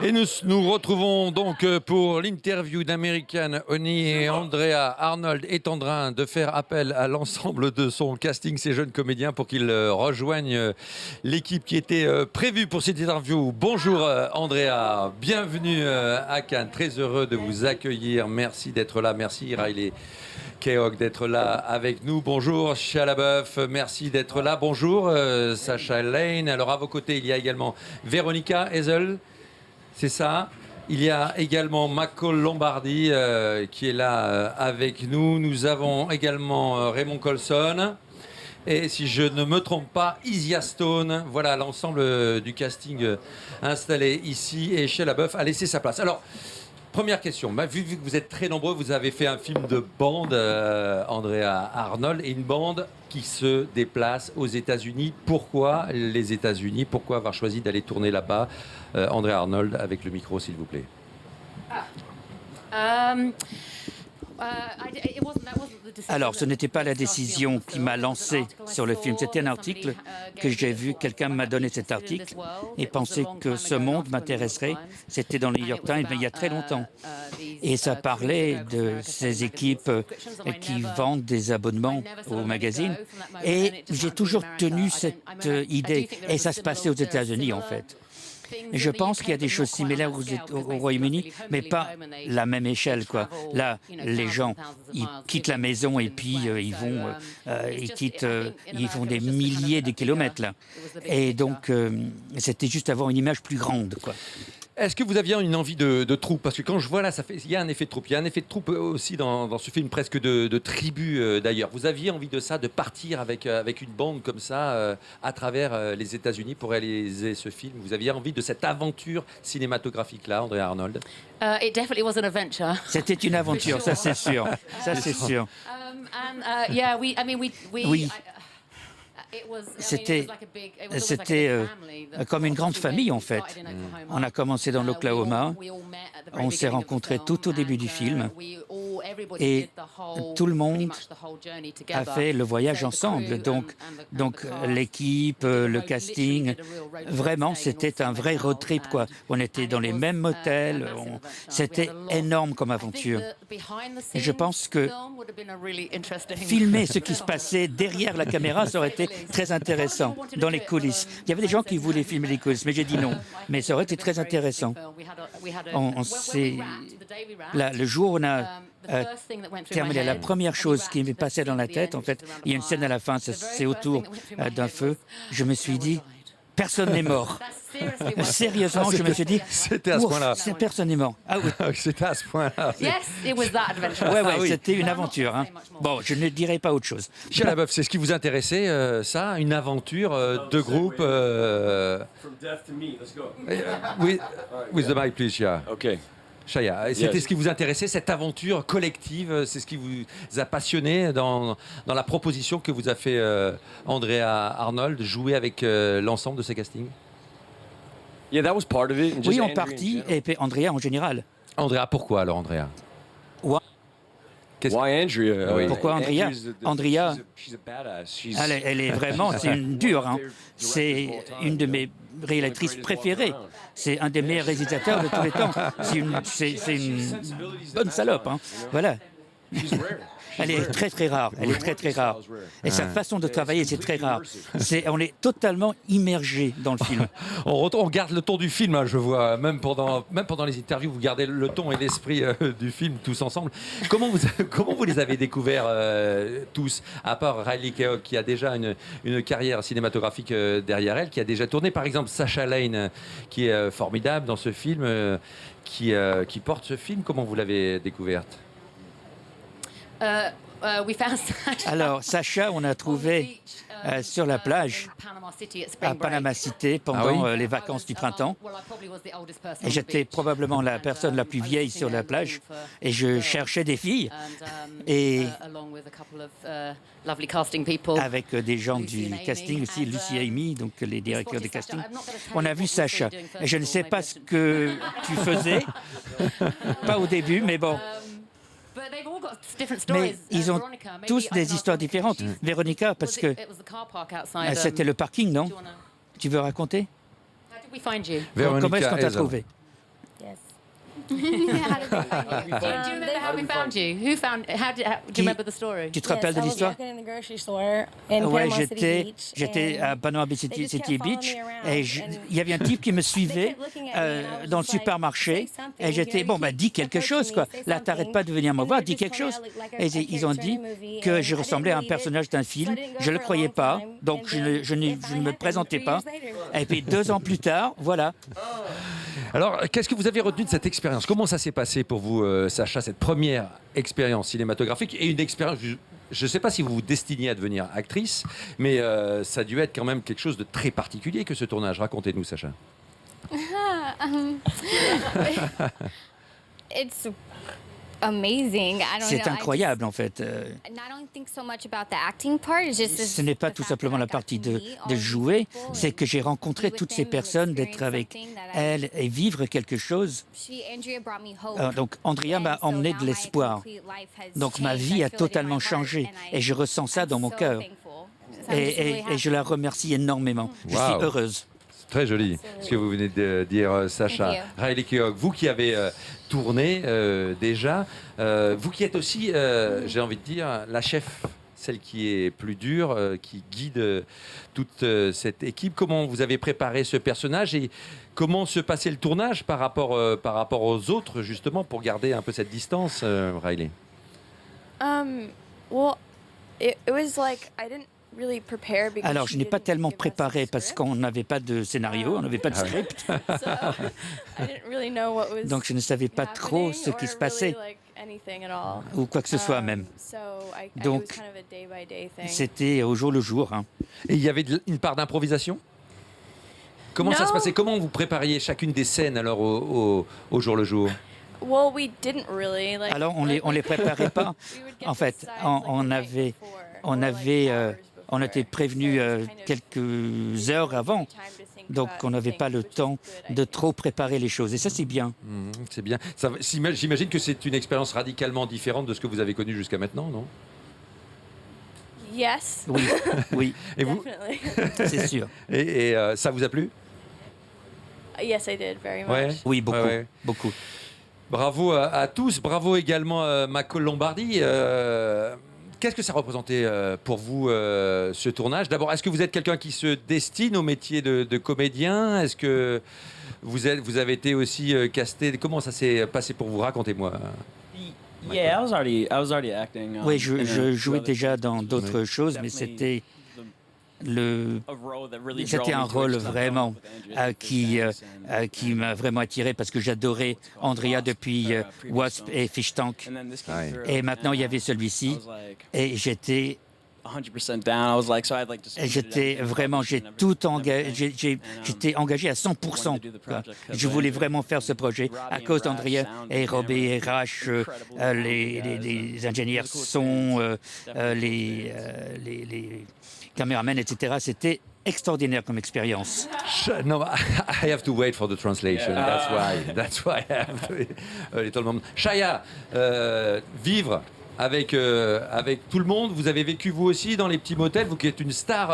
Et nous retrouvons donc pour l'interview d'American Honey et Andrea Arnold est en train de faire appel à l'ensemble de son casting, ces jeunes comédiens, pour qu'ils rejoignent l'équipe qui était prévue pour cette interview. Bonjour Andrea, bienvenue à Cannes, très heureux de vous accueillir. Merci d'être là, merci Riley Keough d'être là avec nous. Bonjour Shia LaBeouf, merci d'être là. Bonjour Sacha Lane. Alors à vos côtés, il y a également Veronica Hazel. C'est ça. Il y a également Macaulay Lombardi qui est là avec nous. Nous avons également Raymond Colson. Et si je ne me trompe pas, Isia Stone. Voilà l'ensemble du casting installé ici. Et Shia LaBeouf a laissé sa place. Alors, première question. Vu que vous êtes très nombreux, vous avez fait un film de bande, Andrea Arnold, et une bande qui se déplace aux États-Unis. Pourquoi les États-Unis? Pourquoi avoir choisi d'aller tourner là-bas? Andrea Arnold, avec le micro, s'il vous plaît. Alors, ce n'était pas la décision qui m'a lancé sur le film. C'était un article que j'ai vu. Quelqu'un m'a donné cet article et pensait que ce monde m'intéresserait. C'était dans le New York Times, mais il y a très longtemps. Et ça parlait de ces équipes qui vendent des abonnements au magazine. Et j'ai toujours tenu cette idée. Et ça se passait aux États-Unis, en fait. Je pense qu'il y a des choses similaires au Royaume-Uni, mais pas la même échelle, quoi. Là, les gens, ils quittent la maison et puis ils font des milliers de kilomètres, là. Et donc, c'était juste avoir une image plus grande, quoi. Est-ce que vous aviez une envie de troupe? Parce que quand je vois là, il y a un effet de troupe. Il y a un effet de troupe aussi dans ce film, presque de tribu d'ailleurs. Vous aviez envie de ça, de partir avec une bande comme ça à travers les États-Unis pour réaliser ce film? Vous aviez envie de cette aventure cinématographique-là, Andrea Arnold? C'était une aventure, ça c'est sûr. Ça c'est sûr. Oui. C'était comme une grande famille, en fait. On a commencé dans l'Oklahoma, on s'est rencontrés tout au début du film et tout le monde a fait le voyage ensemble. Donc l'équipe, le casting, vraiment, c'était un vrai road trip, quoi. On était dans les mêmes motels, c'était énorme comme aventure. Et je pense que filmer ce qui se passait derrière la caméra, ça aurait été très intéressant, dans les coulisses. Il y avait des gens qui voulaient filmer les coulisses, mais j'ai dit non. Mais ça aurait été très intéressant. Le jour où on a terminé, la première chose qui m'est passée dans la tête, en fait, il y a une scène à la fin, c'est autour d'un feu. Je me suis dit, personne n'est mort. Sérieusement, je me suis dit, c'était à ce point-là. Personne n'est mort. Ah oui. C'était à ce point-là. Oui, c'était une aventure. Hein. Bon, je ne dirais pas autre chose. Shia LaBeouf, c'est ce qui vous intéressait, ça, une aventure de groupe with the mic, please, Shia. Okay. Shia, c'était ce qui vous intéressait, cette aventure collective, c'est ce qui vous a passionné dans la proposition que vous a fait Andrea Arnold, jouer avec l'ensemble de ces castings? Yeah, that was part of it. Oui, en partie, et puis Andrea en général. Andrea, pourquoi alors, Andrea? Why Andrea? Pourquoi Andrea? Andrea, she's a badass. elle est vraiment, c'est une dure. Hein. C'est une de mes réalisatrices préférées. C'est un des meilleurs réalisateurs de tous les temps. C'est une bonne salope. Hein. Voilà. Elle est très très rare. Elle est très très rare. Et sa façon de travailler, c'est très rare. On est totalement immergé dans le film. On garde le ton du film, hein, je vois. Même pendant les interviews, vous gardez le ton et l'esprit du film tous ensemble. Comment vous les avez découverts tous, à part Riley Keough qui a déjà une carrière cinématographique derrière elle, qui a déjà tourné, par exemple Sacha Lane, qui est formidable dans ce film, qui porte ce film. Comment vous l'avez découverte? Alors, Sacha, on a trouvé sur la plage à Panama City pendant les vacances du printemps. Et j'étais probablement la personne la plus vieille sur la plage. Et je cherchais des filles. Et avec des gens du casting aussi, Lucy et Amy, donc les directeurs de casting, on a vu Sacha. Et je ne sais pas ce que tu faisais, pas au début, mais bon. Mais ils ont tous des histoires différentes. Véronica, parce que c'était le parking, non? Tu veux raconter? Comment est-ce qu'on t'a trouvé? How did they find you? Do you remember how we found you? Who found? Do you remember the story? Tu te rappelles de l'histoire? Ouais, j'étais à Panama City Beach et il y avait un type qui me suivait dans le supermarché et j'étais dis quelque chose quoi. Là, t'arrêtes pas de venir me voir, dis quelque chose. Et ils ont dit que je ressemblais à un personnage d'un film. Je le croyais pas, donc je ne me présentais pas. Et puis 2 ans plus tard, voilà. Alors, qu'est-ce que vous avez retenu de cette expérience? Comment ça s'est passé pour vous, Sacha, cette première expérience cinématographique et une expérience, je ne sais pas si vous vous destiniez à devenir actrice, mais ça a dû être quand même quelque chose de très particulier que ce tournage. Racontez-nous, Sacha. It's amazing. C'est incroyable en fait. Ce n'est pas tout simplement la partie de jouer, c'est que j'ai rencontré toutes ces personnes, d'être avec elles et vivre quelque chose. Donc Andrea m'a emmené de l'espoir. Donc ma vie a totalement changé et je ressens ça dans mon cœur. Et je la remercie énormément. Je suis heureuse. Très joli ce que vous venez de dire, Sacha. Riley Keough, vous qui avez tourné déjà, vous qui êtes aussi, j'ai envie de dire, la chef, celle qui est plus dure, qui guide toute cette équipe. Comment vous avez préparé ce personnage et comment se passait le tournage par rapport aux autres, justement, pour garder un peu cette distance, Riley? Well, it was like I didn't. Alors, je n'ai pas tellement préparé parce qu'on n'avait pas de scénario, on n'avait pas de script. Donc, je ne savais pas trop ce qui se passait ou quoi que ce soit même. Donc, c'était au jour le jour. Hein. Et il y avait une part d'improvisation? Comment ça se passait? Comment vous prépariez chacune des scènes alors au jour le jour? Alors, on les préparait pas. En fait, on était prévenus quelques heures avant, donc on n'avait pas le temps de trop préparer les choses. Et ça, c'est bien. C'est bien. J'imagine que c'est une expérience radicalement différente de ce que vous avez connu jusqu'à maintenant, non? Yes. Oui, oui. Et vous? C'est sûr. Et ça vous a plu? Yes, I did very much. Ouais. Oui, beaucoup, Ouais. beaucoup. Bravo à tous. Bravo également à Macaulay Lombardi. Qu'est-ce que ça représentait pour vous, ce tournage? D'abord, est-ce que vous êtes quelqu'un qui se destine au métier de comédien? Est-ce que vous avez été aussi casté? Comment ça s'est passé pour vous? Racontez-moi. Yeah, I was already acting. Oui, je jouais déjà dans d'autres choses, mais c'était un rôle vraiment qui m'a vraiment attiré parce que j'adorais Andrea depuis Wasp et Fish Tank. Et maintenant, il y avait celui-ci. Et j'étais vraiment, j'ai tout engagé, j'étais engagé à 100%. Je voulais vraiment faire ce projet à cause d'Andrea et Robbie RH, les ingénieurs son, les caméramans, etc. C'était extraordinaire comme expérience. No, I have to wait for the translation. That's why I have to a little moment. Shaya, vivre avec tout le monde. Vous avez vécu vous aussi dans les petits motels, vous qui êtes une star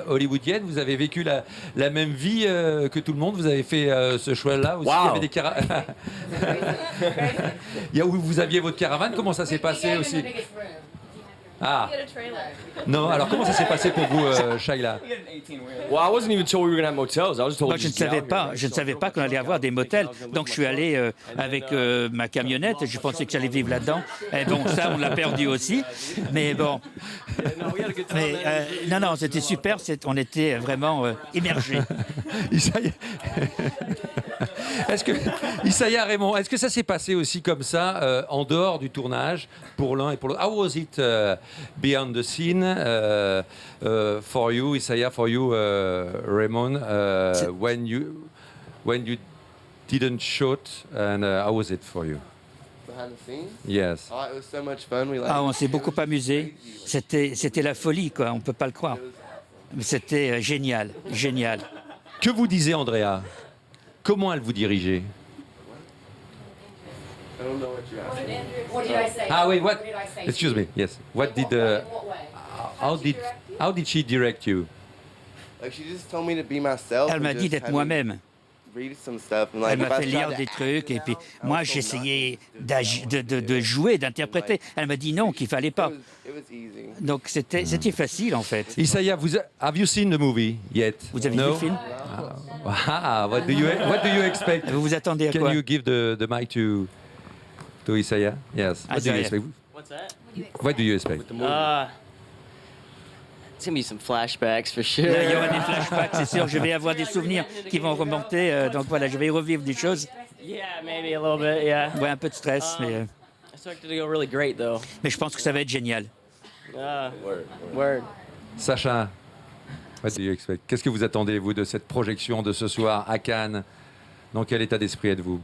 hollywoodienne, vous avez vécu la même vie que tout le monde. Vous avez fait ce choix-là aussi. Wow. Il y avait des où vous aviez votre caravane. Comment ça s'est passé aussi? Ah. Non, alors comment ça s'est passé pour vous, Shayla? Well, I wasn't even told we were gonna have motels. I was told Moi, je ne savais pas qu'on allait avoir des motels. Donc, je suis allé avec ma camionnette. Je pensais que j'allais vivre là-dedans. Et bon, ça, on l'a perdu aussi. Mais bon. Mais, non, c'était super. On était vraiment immergés. Est-ce que Isaiah, Raymond, est-ce que ça s'est passé aussi comme ça en dehors du tournage pour l'un et pour l'autre? How was it behind the scene for you, Isaiah, for you, Raymond, when you didn't shoot, and how was it for you? Behind the scenes? Yes. Oh, it was so much fun. On s'est beaucoup amusé. C'était la folie, quoi. On peut pas le croire. C'était génial, génial. Que vous disait Andrea? Comment elle vous dirigeait? I don't know what you're asking. What did I say? Ah wait, what? What did I say? Excuse me. Yes. What did? How did she direct you? Like she just told me to be myself. Elle m'a dit d'être moi-même. read some stuff. And like, Elle m'a if I fait tried lire to des act trucs et now, puis I was moi so j'essayais nervous. de jouer, d'interpréter. Elle m'a dit non, qu'il fallait pas. It was easy. Donc c'était facile en fait. Isaiah, have you seen the movie yet? Vous avez vu No? le film? Ah, what do you expect? Vous vous attendez à Can quoi? you give the mic to Isaiah? Yes. What do you Isaiah. expect? What's that? What do you expect? It's gonna be some flashbacks for sure. Il y aura des flashbacks, c'est sûr. Je vais avoir des souvenirs qui vont remonter. Donc voilà, je vais revivre des choses. Yeah, maybe a little bit. Yeah. Ouais, un peu de stress, I expect it to go really great though. mais je pense que ça va être génial. Word. Sacha, what do you expect? Qu'est-ce que vous attendez, vous, de cette projection de ce soir à Cannes? Dans quel état d'esprit êtes-vous?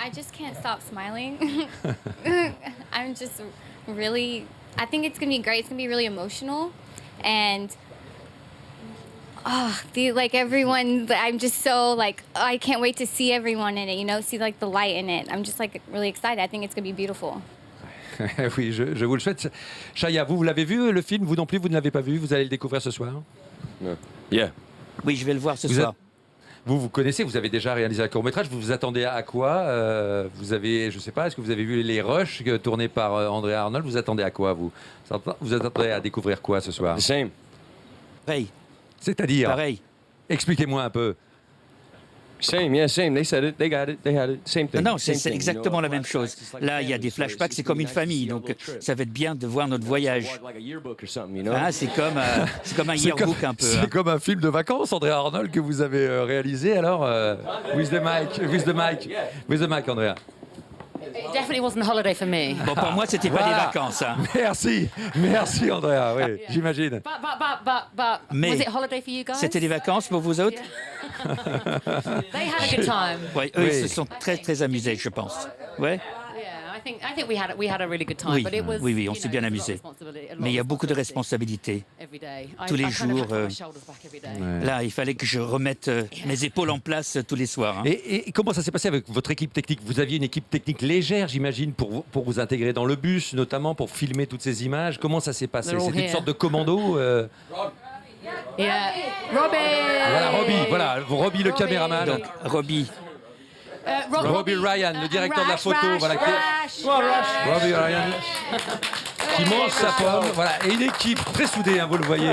I just can't stop smiling. I'm just really. I think it's gonna be great. It's gonna be really emotional, and like everyone. I'm just so like I can't wait to see everyone in it. You know, see like the light in it. I'm just like really excited. I think it's gonna be beautiful. Oui, je vous le souhaite. Shaya, vous l'avez vu, le film? Vous non plus, vous ne l'avez pas vu? Vous allez le découvrir ce soir? Yeah. Oui, je vais le voir ce Vous soir. Vous connaissez, vous avez déjà réalisé un court-métrage. Vous vous attendez à quoi? Vous avez, je sais pas, est-ce que vous avez vu les Rush tournés par Andrea Arnold? Vous attendez à quoi, vous? Vous attendez à découvrir quoi ce soir? The same. Pareil, C'est-à-dire, pareil. expliquez-moi un peu. Same. Yeah, same. They said it. They got it. They had it. Same thing. Non, Same c'est thing, exactement you know, la même chose. flashbacks, it's like a Là, il y a family des story. flashbacks, It's c'est just comme une nice to famille. see a Donc, little trip. ça va être bien de voir notre voyage. Like a yearbook or something, you know? Ah, c'est comme un yearbook un peu. C'est hein. comme un film de vacances, Andrea Arnold, que vous avez réalisé. Alors, with the mic, Andrea. It definitely wasn't a holiday for me. Bon, pour moi, c'était pas Voilà. des vacances. Hein. Merci, Andrea. Oui, j'imagine. But Mais was it a holiday for you guys? C'était des vacances pour vous autres? They had a good time. Ouais, eux, Oui. ils se sont très, très amusés, je pense. Ouais. Yeah, I think we had a really good time. Oui, But it was, oui, on you s'est know, bien it was a lot of amusé. responsibility, a lot Mais il y a of beaucoup de responsibility responsabilités. every day. Tous les I kind of jours, had my shoulders back every day. Là, il fallait que je remette mes épaules en place tous les soirs. Hein. Et comment ça s'est passé avec votre équipe technique? Vous aviez une équipe technique légère, j'imagine, pour vous intégrer dans le bus, notamment pour filmer toutes ces images. Comment ça s'est passé? They're all C'était une here. sorte de commando Yeah, Robbie. Voilà, Robbie le caméraman. Donc, Robbie, Robbie Ryan, le directeur de la photo, voilà, Rash. Robbie Ryan, qui mange sa pomme. Voilà, et une équipe très soudée, hein, vous le voyez.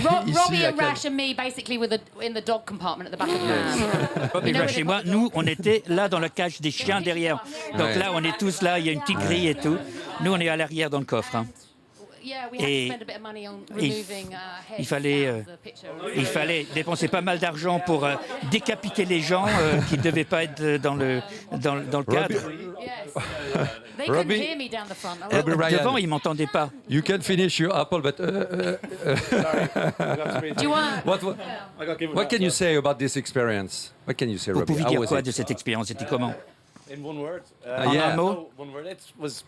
Robbie ici à and Cannes. Rash and me basically were in the dog compartment at the back of the van. Robbie know Rash where et moi, they- nous, on était là dans la cage des chiens derrière. Donc Ouais. là, on est tous là, il y a une petite grille et tout. Nous, on est à l'arrière dans le coffre. Hein. Yeah, we had Et to spend a bit of money on il- removing heads il fallait, out of the picture. Il fallait dépenser pas mal d'argent pour décapiter les gens qui ne devaient pas être dans le cadre. Yes. They couldn't Robbie- hear me down the front. Robbie Ryan. Devant, ils ne m'entendaient pas. You can finish your apple, but Do you want? what can you say about this experience? What can you say, Vous Robbie? pouvez How dire was quoi it? de cette expérience? C'était comment? In one word. En yeah. un mot, One word. It was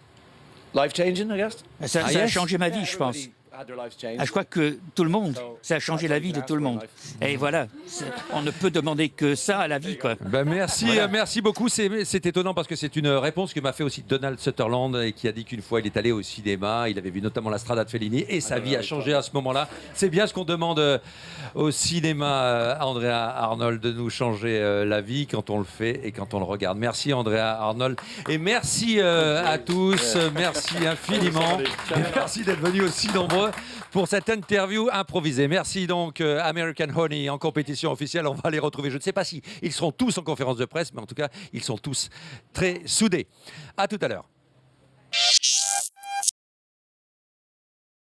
life changing, I guess. ça a yes. changé ma vie, je pense. Everybody had their lives changed. Ah, je crois que tout le monde, ça a changé la vie de tout le monde. Et voilà, on ne peut demander que ça à la vie, quoi. Ben merci, merci beaucoup. C'est étonnant parce que c'est une réponse que m'a fait aussi Donald Sutherland et qui a dit qu'une fois il est allé au cinéma, il avait vu notamment La Strada de Fellini et sa vie a changé à ce moment-là. C'est bien ce qu'on demande au cinéma à Andrea Arnold, de nous changer la vie quand on le fait et quand on le regarde. Merci Andrea Arnold et merci à tous, merci infiniment et merci d'être venus aussi nombreux pour cette interview improvisée. Merci donc American Honey en compétition officielle. On va les retrouver. Je ne sais pas si ils seront tous en conférence de presse, mais en tout cas, ils sont tous très soudés. À tout à l'heure.